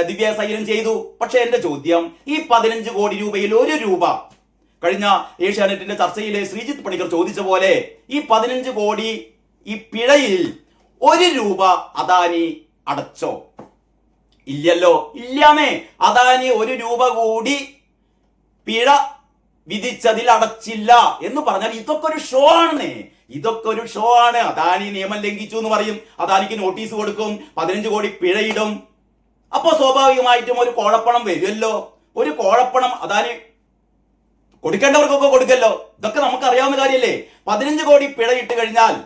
ദിവ്യ സൈലൻ ചെയ്തു. പക്ഷെ എന്റെ ചോദ്യം, ഈ 15 കോടി രൂപയിൽ 1 രൂപ, കഴിഞ്ഞ ഏഷ്യാനെറ്റിന്റെ ചർച്ചയിലെ ശ്രീജിത്ത് പണിക്കർ ചോദിച്ച പോലെ, ഈ 15 കോടി ഈ പിഴയിൽ 1 രൂപ അദാനി അടച്ചോ? ഇല്ലല്ലോ, ഇല്ലാമേ. അദാനി 1 രൂപ കൂടി പിഴ വിധിച്ചതിൽ അടച്ചില്ല എന്ന് പറഞ്ഞാൽ ഇതൊക്കെ ഒരു ഷോ ആണെന്നേ. ഇതൊക്കെ ഒരു ഷോ ആണ്. അദാനി നിയമം ലംഘിച്ചു എന്ന് പറയും, അദാനിക്ക് നോട്ടീസ് കൊടുക്കും, 15 കോടി പിഴയിടും. അപ്പോ സ്വാഭാവികമായിട്ടും ഒരു കോഴപ്പണം വരുമല്ലോ. ഒരു കോഴപ്പണം അദാനി കൊടുക്കേണ്ടവർക്കൊക്കെ കൊടുക്കല്ലോ. ഇതൊക്കെ നമുക്ക് അറിയാവുന്ന കാര്യമല്ലേ. 15 കോടി പിഴ ഇട്ട് കഴിഞ്ഞാൽ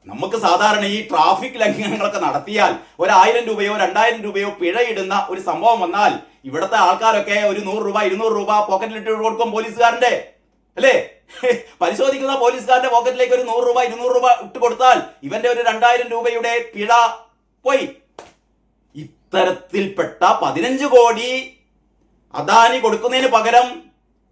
നമുക്ക് സാധാരണ ഈ ട്രാഫിക് ലംഘനങ്ങളൊക്കെ നടത്തിയാൽ 1000 രൂപയോ 2000 രൂപയോ പിഴയിടുന്ന ഒരു സംഭവം വന്നാൽ ഇവിടുത്തെ ആൾക്കാരൊക്കെ ഒരു 100 രൂപ 200 രൂപ പോക്കറ്റിലിട്ട് കൊടുക്കും പോലീസുകാരന്റെ, അല്ലേ? പരിശോധിക്കുന്ന പോലീസുകാരന്റെ പോക്കറ്റിലേക്ക് ഒരു 100 രൂപ 200 രൂപ ഇട്ട് കൊടുത്താൽ ഇവന്റെ ഒരു 2000 രൂപയുടെ പിഴ പോയി. ഇത്തരത്തിൽപ്പെട്ട 15 കോടി അദാനി കൊടുക്കുന്നതിന് പകരം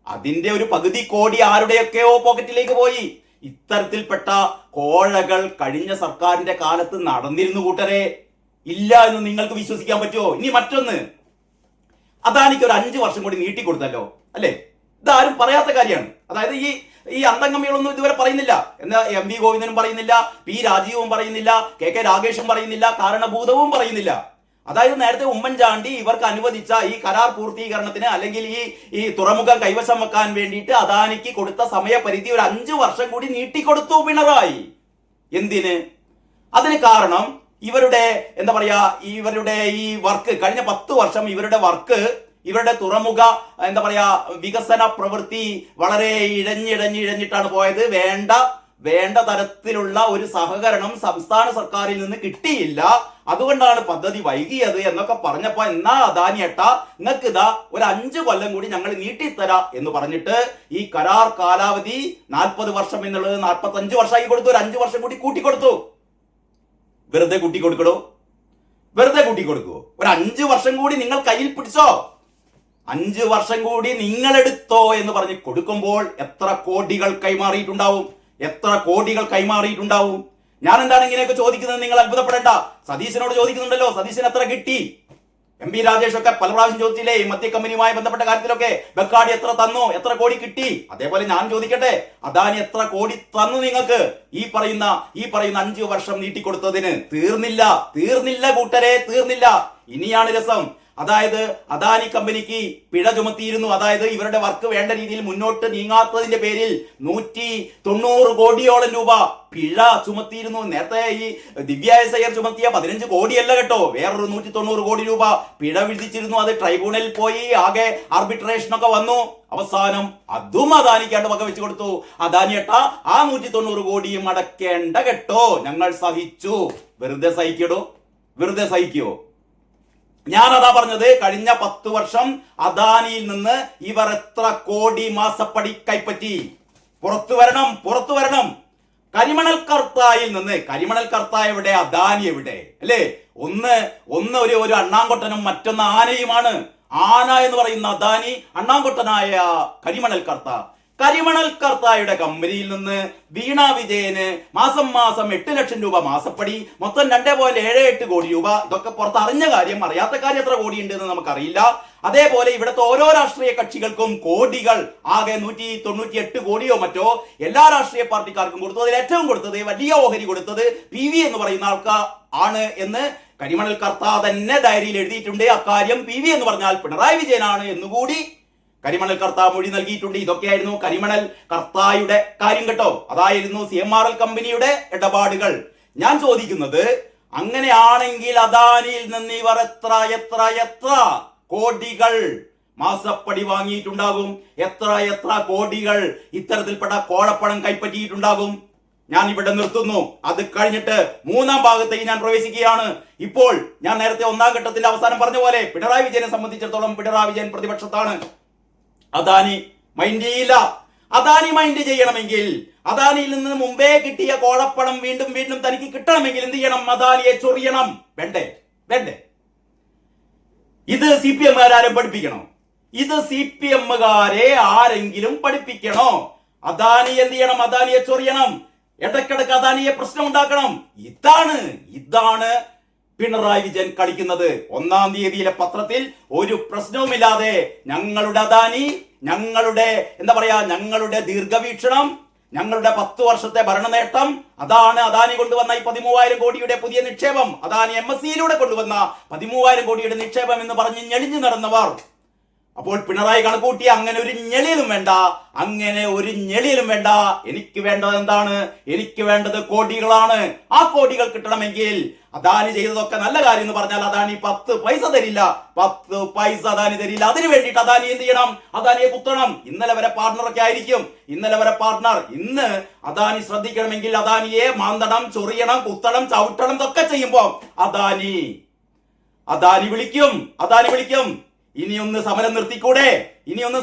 അതിന്റെ ഒരു പകുതി കോടി ആരുടെയൊക്കെയോ പോക്കറ്റിലേക്ക് പോയി. ഇത്തരത്തിൽപ്പെട്ട കോഴകൾ കഴിഞ്ഞ സർക്കാരിന്റെ കാലത്ത് നടന്നിരുന്നു കൂട്ടരെ. ഇല്ല എന്ന് നിങ്ങൾക്ക് വിശ്വസിക്കാൻ പറ്റുമോ? ഇനി മറ്റൊന്ന്, അദാനിക്ക് ഒരു 5 വർഷം കൂടി നീട്ടിക്കൊടുത്തല്ലോ, അല്ലേ? ഇതാരും പറയാത്ത കാര്യമാണ്. അതായത് ഈ അന്തംഗമികളൊന്നും ഇതുവരെ പറയുന്നില്ല. എന്നാ MV ഗോവിന്ദനും പറയുന്നില്ല, P രാജീവും പറയുന്നില്ല, KK രാഗേഷും പറയുന്നില്ല, കാരണഭൂതവും പറയുന്നില്ല. അതായത് നേരത്തെ ഉമ്മൻചാണ്ടി ഇവർക്ക് അനുവദിച്ച ഈ കരാർ പൂർത്തീകരണത്തിന് അല്ലെങ്കിൽ ഈ തുറമുഖം കൈവശം വെക്കാൻ വേണ്ടിയിട്ട് അദാനിക്ക് കൊടുത്ത സമയപരിധി ഒരു 5 വർഷം കൂടി നീട്ടിക്കൊടുത്തു പിണറായി. എന്തിന്? അതിന് കാരണം ഇവരുടെ എന്താ പറയാ, ഇവരുടെ ഈ വർക്ക് കഴിഞ്ഞ 10 വർഷം ഇവരുടെ തുറമുഖ എന്താ പറയാ വികസന പ്രവൃത്തി വളരെ ഇഴഞ്ഞിട്ടാണ് പോയത്. വേണ്ട തരത്തിലുള്ള ഒരു സഹകരണം സംസ്ഥാന സർക്കാരിൽ നിന്ന് കിട്ടിയില്ല. അതുകൊണ്ടാണ് പദ്ധതി വൈകിയത് എന്നൊക്കെ പറഞ്ഞപ്പോ, എന്നാ അദാനി ഏട്ടാ നിങ്ങൾക്ക് ഇതാ ഒരു 5 കൊല്ലം കൂടി ഞങ്ങൾ നീട്ടിത്തരാ എന്ന് പറഞ്ഞിട്ട് ഈ കരാർ കാലാവധി 40 വർഷം എന്നുള്ളത് 45 വർഷമായി കൊടുത്തു. ഒരു 5 വർഷം കൂടി കൂട്ടിക്കൊടുത്തു. വെറുതെ കൂട്ടിക്കൊടുക്കണോ? ഒരു 5 വർഷം കൂടി നിങ്ങൾ കയ്യിൽ പിടിച്ചോ, 5 വർഷം കൂടി നിങ്ങൾ എടുത്തോ എന്ന് പറഞ്ഞ് കൊടുക്കുമ്പോൾ എത്ര കോടികൾ കൈമാറിയിട്ടുണ്ടാവും. ഞാൻ എന്താണ് ഇങ്ങനെയൊക്കെ ചോദിക്കുന്നത് നിങ്ങൾ അത്ഭുതപ്പെടേണ്ട. സതീശനോട് ചോദിക്കുന്നുണ്ടല്ലോ, സതീശൻ എത്ര കിട്ടി? MP രാജേഷ് ഒക്കെ പല പ്രാവശ്യം ചോദിച്ചില്ലേ ഈ മദ്യ കമ്പനിയുമായി ബന്ധപ്പെട്ട കാര്യത്തിലൊക്കെ, ബെക്കാടി എത്ര തന്നു, എത്ര കോടി കിട്ടി? അതേപോലെ ഞാൻ ചോദിക്കട്ടെ, അദാനി എത്ര കോടി തന്നു നിങ്ങൾക്ക് ഈ പറയുന്ന 5 വർഷം നീട്ടിക്കൊടുത്തതിന്? തീർന്നില്ല കൂട്ടരെ, തീർന്നില്ല. ഇനിയാണ് രസം. അതായത് അദാനി കമ്പനിക്ക് പിഴ ചുമത്തിയിരുന്നു. അതായത് ഇവരുടെ വർക്ക് വേണ്ട രീതിയിൽ മുന്നോട്ട് നീങ്ങാത്തതിന്റെ പേരിൽ 190 കോടിയോളം രൂപ പിഴ ചുമത്തിയിരുന്നു. നേരത്തെ ഈ ദിവ്യ സയ്യർ ചുമത്തിയ 15 കോടിയല്ല കേട്ടോ, വേറൊരു 190 കോടി രൂപ പിഴ വിധിച്ചിരുന്നു. അത് ട്രൈബ്യൂണലിൽ പോയി ആകെ ആർബിട്രേഷനൊക്കെ വന്നു. അവസാനം അതും അദാനിക്കാണ്ട് വക വെച്ച് കൊടുത്തു. അദാനി ഏട്ടാ ആ 190 കോടിയും അടക്കേണ്ട കേട്ടോ, ഞങ്ങൾ സഹിച്ചു. വെറുതെ സഹിക്കോ? ഞാനതാ പറഞ്ഞത്. കഴിഞ്ഞ 10 വർഷം അദാനിയിൽ നിന്ന് ഇവർ എത്ര കോടി മാസപ്പടി കൈപ്പറ്റി? പുറത്തു വരണം. കരിമണൽ കർത്തായിൽ നിന്ന്, കരിമണൽ കർത്ത എവിടെ, അദാനി എവിടെ? അല്ലേ? ഒന്ന് ഒരു അണ്ണാങ്കൊട്ടനും മറ്റൊന്ന് ആനയുമാണ്. ആന എന്ന് പറയുന്ന അദാനി, അണ്ണാങ്കൊട്ടനായ കരിമണൽ കർത്തായുടെ കമ്പനിയിൽ നിന്ന് വീണ വിജയന് മാസം 8 ലക്ഷം രൂപ മാസപ്പടി, മൊത്തം 2.78 കോടി രൂപ. ഇതൊക്കെ പുറത്ത് അറിഞ്ഞ കാര്യം, അറിയാത്ത കാര്യം എത്ര കോടിയുണ്ട് എന്ന് നമുക്കറിയില്ല. അതേപോലെ ഇവിടുത്തെ ഓരോ രാഷ്ട്രീയ കക്ഷികൾക്കും കോടികൾ, ആകെ 198 കോടിയോ മറ്റോ എല്ലാ രാഷ്ട്രീയ പാർട്ടിക്കാർക്കും കൊടുത്തു. അതിൽ ഏറ്റവും കൊടുത്തത്, വലിയ ഓഹരി കൊടുത്തത് PV എന്ന് പറയുന്ന ആൾക്കാർ ആണ് എന്ന് കരിമണൽ കർത്ത തന്നെ ഡയറിയിൽ എഴുതിയിട്ടുണ്ട്. അക്കാര്യം PV എന്ന് പറഞ്ഞാൽ പിണറായി വിജയനാണ് എന്നുകൂടി കരിമണൽ കർത്ത മൊഴി നൽകിയിട്ടുണ്ട്. ഇതൊക്കെയായിരുന്നു കരിമണൽ കർത്തായുടെ കാര്യം കേട്ടോ. അതായിരുന്നു CMRL കമ്പനിയുടെ ഇടപാടുകൾ. ഞാൻ ചോദിക്കുന്നത്, അങ്ങനെയാണെങ്കിൽ അദാനിയിൽ നിന്ന് ഇവർ എത്ര കോടികൾ മാസപ്പടി വാങ്ങിയിട്ടുണ്ടാകും? എത്ര കോടികൾ ഇത്തരത്തിൽപ്പെട്ട കോഴപ്പണം കൈപ്പറ്റിയിട്ടുണ്ടാകും? ഞാൻ ഇവിടെ നിർത്തുന്നു. അത് കഴിഞ്ഞിട്ട് 3ാം ഭാഗത്തേക്ക് ഞാൻ പ്രവേശിക്കുകയാണ്. ഇപ്പോൾ ഞാൻ നേരത്തെ 1ാം ഘട്ടത്തിന്റെ അവസാനം പറഞ്ഞ പോലെ പിണറായി വിജയനെ സംബന്ധിച്ചിടത്തോളം പിണറായി വിജയൻ പ്രതിപക്ഷത്താണ്. അദാനി മൈൻഡ് ചെയ്യില്ല. അദാനി മൈൻഡ് ചെയ്യണമെങ്കിൽ അദാനിയിൽ നിന്ന് മുമ്പേ കിട്ടിയ കോഴപ്പണം വീണ്ടും വീണ്ടും തനിക്ക് കിട്ടണമെങ്കിൽ എന്ത് ചെയ്യണം? അദാനിയെ ചൊറിയണം. വേണ്ടേ? വേണ്ടേ? ഇത് CPM-കാർ ആരും പഠിപ്പിക്കണോ? ഇത് CPM-കാരെ ആരെങ്കിലും പഠിപ്പിക്കണോ? അദാനി എന്ത് ചെയ്യണം? അദാനിയെ ചൊറിയണം, ഇടക്കിടക്ക് അദാനിയെ പ്രശ്നം ഉണ്ടാക്കണം. ഇതാണ് പിണറായി വിജയൻ കളിക്കുന്നത്. 1-ാം തീയതിയിലെ പത്രത്തിൽ ഒരു പ്രശ്നവുമില്ലാതെ ഞങ്ങളുടെ അദാനി, ഞങ്ങളുടെ എന്താ പറയാ, ഞങ്ങളുടെ ദീർഘവീക്ഷണം, ഞങ്ങളുടെ 10 വർഷത്തെ ഭരണ നേട്ടം, അതാണ് അദാനി കൊണ്ടുവന്ന ഈ 13,000 കോടിയുടെ പുതിയ നിക്ഷേപം, അദാനി MSCയിലൂടെ കൊണ്ടുവന്ന 13,000 കോടിയുടെ നിക്ഷേപം എന്ന് പറഞ്ഞ് ഞെളിഞ്ഞു നടന്നവർ. അപ്പോൾ പിണറായി കണക്കൂട്ടി അങ്ങനെ ഒരു ഞെളിയിലും വേണ്ട. എനിക്ക് വേണ്ടത് എന്താണ്? എനിക്ക് വേണ്ടത് കോടികളാണ്. ആ കോടികൾ കിട്ടണമെങ്കിൽ അദാനി ചെയ്തതൊക്കെ നല്ല കാര്യം എന്ന് പറഞ്ഞാൽ അദാനി 10 പൈസ തരില്ല. 10 പൈസ അദാനി തരില്ല. അതിനു വേണ്ടിയിട്ട് അദാനി എന്ത് ചെയ്യണം? അദാനിയെ കുത്തണം. ഇന്നലെ വരെ പാർട്ണറൊക്കെ ആയിരിക്കും. ഇന്ന് അദാനി ശ്രദ്ധിക്കണമെങ്കിൽ അദാനിയെ മാന്തണം, ചൊറിയണം, കുത്തണം, ചവിട്ടണം ഇതൊക്കെ ചെയ്യുമ്പോ അദാനി വിളിക്കും. ഇനിയൊന്ന് സമരം നിർത്തിക്കൂടെ?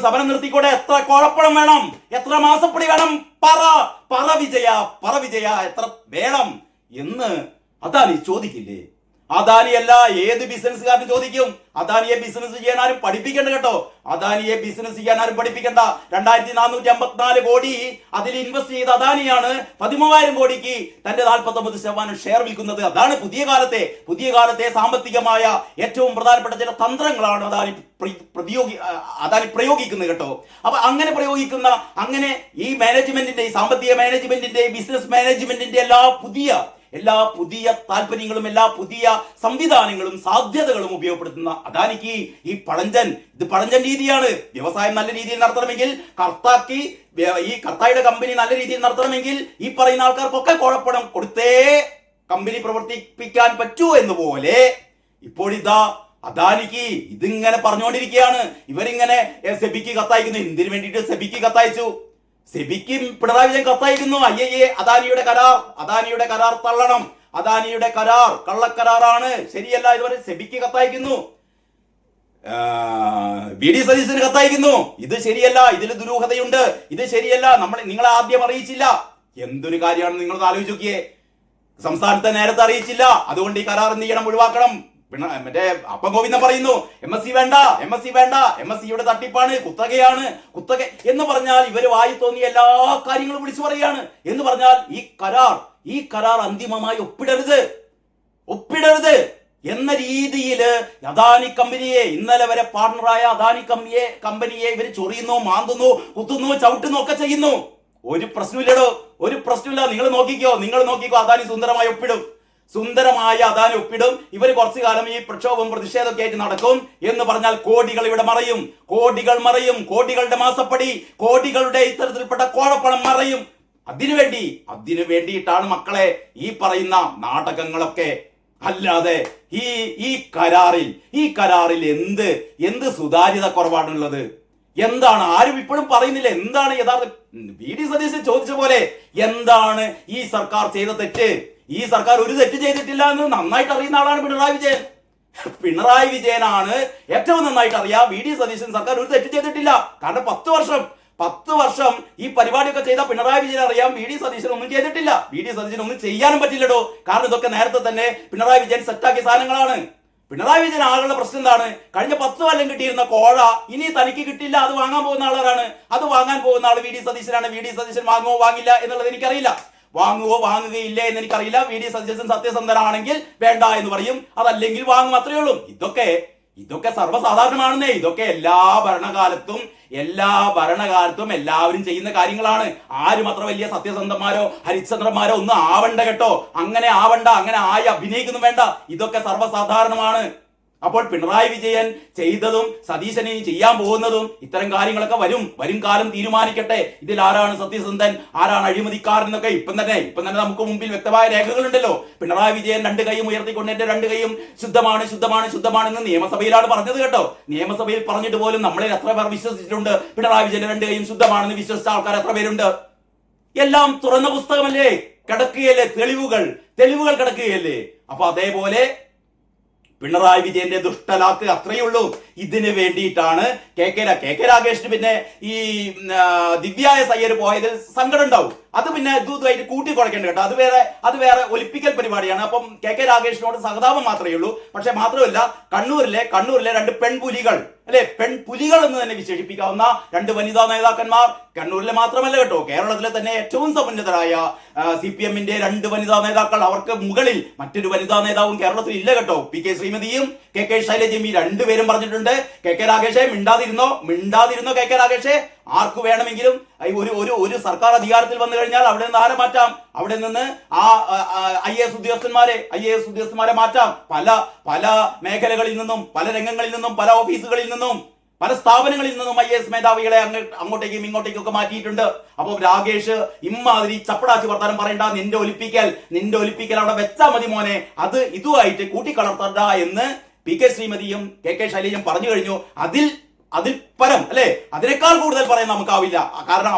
എത്ര കോഴപ്പണം വേണം? എത്ര മാസപ്പടി വേണം? പറ വിജയ എത്ര വേണം എന്ന് അദാനി ചോദിക്കില്ലേ? അദാനിയല്ല, ഏത് ബിസിനസ്സുകാരനും ചോദിക്കും. അദാനിയെ ബിസിനസ് ചെയ്യാൻ ആരും പഠിപ്പിക്കണ്ട കേട്ടോ. 2454 കോടി അതിൽ ഇൻവെസ്റ്റ് ചെയ്ത അദാനിയാണ് 13,000 കോടിക്ക് തന്റെ 49% ഷെയർ വിൽക്കുന്നത്. അതാണ് പുതിയ കാലത്തെ സാമ്പത്തികമായ ഏറ്റവും പ്രധാനപ്പെട്ട ചില തന്ത്രങ്ങളാണ് അദാനി പ്രയോഗിക്കുന്നത് കേട്ടോ. അപ്പൊ അങ്ങനെ ഈ മാനേജ്മെന്റിന്റെ, ഈ സാമ്പത്തിക മാനേജ്മെന്റിന്റെ, ബിസിനസ് മാനേജ്മെന്റിന്റെ എല്ലാ പുതിയ താല്പര്യങ്ങളും, എല്ലാ പുതിയ സംവിധാനങ്ങളും സാധ്യതകളും ഉപയോഗപ്പെടുത്തുന്ന അദാനിക്ക് ഈ പഴഞ്ചൻ രീതിയാണ്. വ്യവസായം നല്ല രീതിയിൽ നടത്തണമെങ്കിൽ, ഈ കർത്തായുടെ കമ്പനി നല്ല രീതിയിൽ നടത്തണമെങ്കിൽ ഈ പറയുന്ന ആൾക്കാർക്കൊക്കെ കുഴപ്പണം കൊടുത്തേ കമ്പനി പ്രവർത്തിപ്പിക്കാൻ പറ്റൂ എന്നുപോലെ ഇപ്പോഴിതാ അദാനിക്ക് ഇതിങ്ങനെ പറഞ്ഞുകൊണ്ടിരിക്കുകയാണ്. ഇവരിങ്ങനെ സെബിക്ക് കത്തയക്കുന്നു. എന്തിനു വേണ്ടിയിട്ട് സെബിക്ക് കത്തയച്ചു? സെബിക്കും പിണറായി വിജയൻ കത്തയക്കുന്നു. അദാനിയുടെ കരാർ തള്ളണം, അദാനിയുടെ കരാർ കള്ളക്കരാറാണ്, ശരിയല്ല, ഇതുവരെ സെബിക്ക് കത്തയക്കുന്നു. VD സതീശന് കത്തയക്കുന്നു. ഇത് ശരിയല്ല, ഇതിൽ ദുരൂഹതയുണ്ട്, ഇത് ശരിയല്ല, നിങ്ങളെ ആദ്യം അറിയിച്ചില്ല. എന്തൊരു കാര്യമാണ് നിങ്ങൾ ആലോചിച്ച് നോക്കിയേ. സംസ്ഥാനത്തെ നേരത്തെ അറിയിച്ചില്ല. അതുകൊണ്ട് ഈ കരാർ എന്ത് ചെയ്യണം? ഒഴിവാക്കണം. മറ്റേ അപ്പം ഗോവിന്ദൻ പറയുന്നു MSC വേണ്ട, MSCയുടെ തട്ടിപ്പാണ്, കുത്തകയാണ് എന്ന് പറഞ്ഞാൽ ഇവര് വായി തോന്നിയ എല്ലാ കാര്യങ്ങളും വിളിച്ചു പറയുകയാണ്. എന്ന് പറഞ്ഞാൽ ഈ കരാർ അന്തിമമായി ഒപ്പിടരുത് എന്ന രീതിയിൽ അദാനി കമ്പനിയെ, ഇന്നലെ വരെ പാർട്ണറായ അദാനി കമ്പനിയെ ഇവര് ചൊറിയുന്നു, മാന്തുന്നു, കുത്തുന്നു, ചവിട്ടുന്നു ഒക്കെ ചെയ്യുന്നു. ഒരു പ്രശ്നമില്ല. നിങ്ങൾ നോക്കിക്കോ. അദാനി സുന്ദരമായ അദാനി ഒപ്പിടും. ഇവർ കുറച്ചു കാലം ഈ പ്രക്ഷോഭം, പ്രതിഷേധമൊക്കെ ആയിട്ട് നടക്കും. എന്ന് പറഞ്ഞാൽ കോടികൾ ഇവിടെ മറയും. കോടികളുടെ മാസപ്പടി, കോടികളുടെ ഇത്തരത്തിൽപ്പെട്ട കോഴപ്പണം മറയും. അതിനു വേണ്ടിയിട്ടാണ് മക്കളെ ഈ പറയുന്ന നാടകങ്ങളൊക്കെ. അല്ലാതെ ഈ കരാറിൽ എന്ത് സുതാര്യത കുറവാണുള്ളത്? എന്താണ്? ആരും ഇപ്പോഴും പറയുന്നില്ല. എന്താണ് യഥാർത്ഥ VD സതീശൻ ചോദിച്ച പോലെ എന്താണ് ഈ സർക്കാർ ചെയ്ത തെറ്റ്? ഈ സർക്കാർ ഒരു തെറ്റ് ചെയ്തിട്ടില്ല എന്ന് നന്നായിട്ട് അറിയുന്ന ആളാണ് പിണറായി വിജയനാണ് ഏറ്റവും നന്നായിട്ട് അറിയാം. VD സതീശൻ സർക്കാർ ഒരു തെറ്റ് ചെയ്തിട്ടില്ല. കാരണം 10 വർഷം ഈ പരിപാടിയൊക്കെ ചെയ്ത പിണറായി വിജയൻ അറിയാം VD സതീശൻ ഒന്നും ചെയ്തിട്ടില്ല. VD സതീശൻ ഒന്നും ചെയ്യാനും പറ്റില്ലടോ. കാരണം ഇതൊക്കെ നേരത്തെ തന്നെ പിണറായി വിജയൻ സെറ്റാക്കിയ സാധനങ്ങളാണ്. പിണറായി വിജയൻ ആളുകളുടെ പ്രശ്നം എന്താണ്? കഴിഞ്ഞ 10 കൊല്ലം കിട്ടിയിരുന്ന കോഴ ഇനി തനിക്ക് കിട്ടില്ല. അത് വാങ്ങാൻ പോകുന്ന ആളാണ്. അത് വാങ്ങാൻ പോകുന്ന ആൾ VD സതീശനാണ്. VD സതീശൻ വാങ്ങുമോ വാങ്ങില്ല എന്നുള്ളത് എനിക്കറിയില്ല. വാങ്ങുകയില്ല എന്ന് എനിക്കറിയില്ല. VD സതീശൻ സത്യസന്ധനാണെങ്കിൽ വേണ്ട എന്ന് പറയും, അതല്ലെങ്കിൽ വാങ്ങും, അത്രയേ ഉള്ളൂ. ഇതൊക്കെ സർവ്വസാധാരണമാണെന്നേ. ഇതൊക്കെ എല്ലാ ഭരണകാലത്തും എല്ലാവരും ചെയ്യുന്ന കാര്യങ്ങളാണ്. ആരും അത്ര വലിയ സത്യസന്ധന്മാരോ ഹരിശ്ചന്ദ്രന്മാരോ ഒന്നും ആവണ്ട കേട്ടോ. അങ്ങനെ ആയി അഭിനയിക്കുന്നു വേണ്ട. ഇതൊക്കെ സർവ്വസാധാരണമാണ്. അപ്പോൾ പിണറായി വിജയൻ ചെയ്തതും സതീശനെ ചെയ്യാൻ പോകുന്നതും ഇത്തരം കാര്യങ്ങളൊക്കെ വരും കാലം തീരുമാനിക്കട്ടെ. ഇതിൽ ആരാണ് സത്യസന്ധൻ, ആരാണ് അഴിമതിക്കാരൻ എന്നൊക്കെ ഇപ്പം തന്നെ നമുക്ക് മുമ്പിൽ വ്യക്തമായ രേഖകളുണ്ടല്ലോ. പിണറായി വിജയൻ 2 കൈയും ഉയർത്തിക്കൊണ്ട് എന്റെ 2 കൈയും ശുദ്ധമാണെന്ന് നിയമസഭയിലാണ് പറഞ്ഞത് കേട്ടോ. നിയമസഭയിൽ പറഞ്ഞിട്ട് പോലും നമ്മളെ എത്ര പേർ വിശ്വസിച്ചിട്ടുണ്ട്? പിണറായി വിജയന്റെ 2 കൈയും ശുദ്ധമാണെന്ന് വിശ്വസിച്ച ആൾക്കാർ എത്ര പേരുണ്ട്? എല്ലാം തുറന്ന പുസ്തകമല്ലേ, കിടക്കുകയല്ലേ, തെളിവുകൾ കിടക്കുകയല്ലേ. അപ്പൊ അതേപോലെ പിണറായി വിജയന്റെ ദുഷ്ടലാക്ക് അത്രയേ ഉള്ളൂ. ഇതിന് വേണ്ടിയിട്ടാണ് കെ കെ രാഗേഷിന് പിന്നെ ഈ ദിവ്യ എസ് അയ്യർ പോയതിൽ സങ്കടം ഉണ്ടാവും. അത് പിന്നെ ഇതുമായിട്ട് കൂട്ടി കുഴക്കേണ്ട കേട്ടോ. അത് വേറെ ഒലിപ്പിക്കൽ പരിപാടിയാണ്. അപ്പം കെ രാഗേഷിനോട് സഹതാപം മാത്രമേ ഉള്ളൂ. പക്ഷെ മാത്രമല്ല, കണ്ണൂരിലെ രണ്ട് പെൺപുലികൾ, അല്ലെ, പെൺപുലികൾ എന്ന് തന്നെ വിശേഷിപ്പിക്കാവുന്ന രണ്ട് വനിതാ നേതാക്കന്മാർ, കണ്ണൂരിലെ മാത്രമല്ല കേട്ടോ, കേരളത്തിലെ തന്നെ ഏറ്റവും സമ്പന്നതരായ CPM-ന്റെ രണ്ട് വനിതാ നേതാക്കൾ, അവർക്ക് മുകളിൽ മറ്റൊരു വനിതാ നേതാവും കേരളത്തിൽ ഇല്ല കേട്ടോ. PK ശ്രീമതിയും KK ശൈലജയും ഈ രണ്ടുപേരും പറഞ്ഞിട്ടുണ്ട്, KK രാഗേഷെ മിണ്ടാതിരുന്നോ KK രാഗേഷെ, ആർക്ക് വേണമെങ്കിലും ഒരു സർക്കാർ അധികാരത്തിൽ വന്നു കഴിഞ്ഞാൽ അവിടെ നിന്ന് ആരെ മാറ്റാം, അവിടെ നിന്ന് ആ IAS ഉദ്യോഗസ്ഥന്മാരെ മാറ്റാം. പല മേഖലകളിൽ നിന്നും, പല രംഗങ്ങളിൽ നിന്നും, പല ഓഫീസുകളിൽ നിന്നും, പല സ്ഥാപനങ്ങളിൽ നിന്നും IAS മേധാവികളെ അങ്ങോട്ടേക്കും ഇങ്ങോട്ടേക്കും ഒക്കെ മാറ്റിയിട്ടുണ്ട്. അപ്പോൾ രാഗേഷ് ഇമ്മാതിരി ചപ്പടാച്ച് വർത്താനം പറയണ്ട, നിന്റെ ഒലിപ്പിക്കൽ അവിടെ വെച്ചാ മതി മോനെ, അത് ഇതുമായിട്ട് കൂട്ടിക്കളർത്തണ്ട എന്ന് PK ശ്രീമതിയും KK ശൈലജയും പറഞ്ഞു കഴിഞ്ഞു. അതിൽ പരം, അല്ലെ, അതിനേക്കാൾ കൂടുതൽ പറയാൻ നമുക്കാവില്ല. കാരണം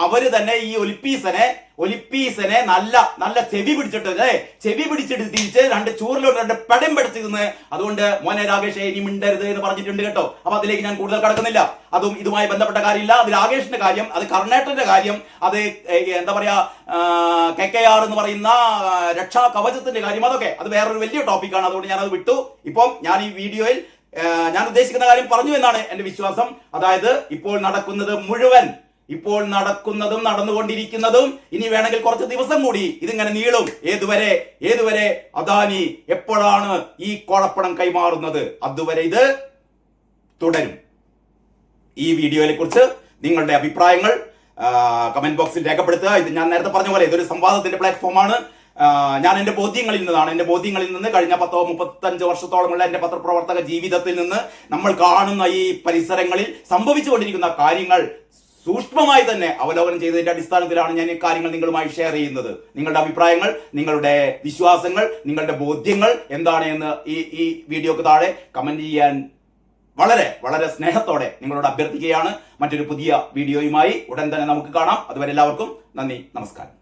അവര് തന്നെ ഈ ഒലിപ്പീസനെ നല്ല ചെവി പിടിച്ചിട്ട് തിരിച്ച് രണ്ട് ചൂറിലോട്ട് രണ്ട് പടം പെടുത്തിരുന്ന്, അതുകൊണ്ട് മോനെ രാഗേഷെ ഇനി മിണ്ടരുത് എന്ന് പറഞ്ഞിട്ടുണ്ട് കേട്ടോ. അപ്പൊ അതിലേക്ക് ഞാൻ കൂടുതൽ കടക്കുന്നില്ല. അതും ഇതുമായി ബന്ധപ്പെട്ട കാര്യമില്ല. അത് രാഗേഷിന്റെ കാര്യം, അത് കർണാടകന്റെ കാര്യം, അത് എന്താ പറയാ KKR എന്ന് പറയുന്ന രക്ഷാ കവചത്തിന്റെ കാര്യം, അത് വേറൊരു വലിയ ടോപ്പിക്കാണ്. അതുകൊണ്ട് ഞാൻ അത് വിട്ടു. ഇപ്പം ഞാൻ ഈ വീഡിയോയിൽ ഞാൻ ഉദ്ദേശിക്കുന്ന കാര്യം പറഞ്ഞു എന്നാണ് എന്റെ വിശ്വാസം. അതായത് ഇപ്പോൾ നടക്കുന്നതും നടന്നുകൊണ്ടിരിക്കുന്നതും ഇനി വേണമെങ്കിൽ കുറച്ച് ദിവസം കൂടി ഇതിങ്ങനെ നീളും. ഏതുവരെ അദാനി എപ്പോഴാണ് ഈ കോഴപ്പണം കൈമാറുന്നത്, അതുവരെ ഇത് തുടരും. ഈ വീഡിയോയെ കുറിച്ച് നിങ്ങളുടെ അഭിപ്രായങ്ങൾ കമന്റ് ബോക്സിൽ രേഖപ്പെടുത്തുക. ഇത് ഞാൻ നേരത്തെ പറഞ്ഞ പോലെ ഇതൊരു സംവാദത്തിന്റെ പ്ലാറ്റ്ഫോമാണ്. ഞാൻ എന്റെ ബോധ്യങ്ങളിൽ നിന്ന് കഴിഞ്ഞ 35 വർഷത്തോളമുള്ള എന്റെ പത്രപ്രവർത്തക ജീവിതത്തിൽ നിന്ന് നമ്മൾ കാണുന്ന ഈ പരിസരങ്ങളിൽ സംഭവിച്ചുകൊണ്ടിരിക്കുന്ന കാര്യങ്ങൾ സൂക്ഷ്മമായി തന്നെ അവലോകനം ചെയ്തതിന്റെ അടിസ്ഥാനത്തിലാണ് ഞാൻ ഈ കാര്യങ്ങൾ നിങ്ങളുമായി ഷെയർ ചെയ്യുന്നത്. നിങ്ങളുടെ അഭിപ്രായങ്ങൾ, നിങ്ങളുടെ വിശ്വാസങ്ങൾ, നിങ്ങളുടെ ബോധ്യങ്ങൾ എന്താണ് എന്ന് ഈ വീഡിയോക്ക് താഴെ കമന്റ് ചെയ്യാൻ വളരെ വളരെ സ്നേഹത്തോടെ നിങ്ങളോട് അഭ്യർത്ഥിക്കുകയാണ്. മറ്റൊരു പുതിയ വീഡിയോയുമായി ഉടൻ തന്നെ നമുക്ക് കാണാം. അതുവരെ എല്ലാവർക്കും നന്ദി, നമസ്കാരം.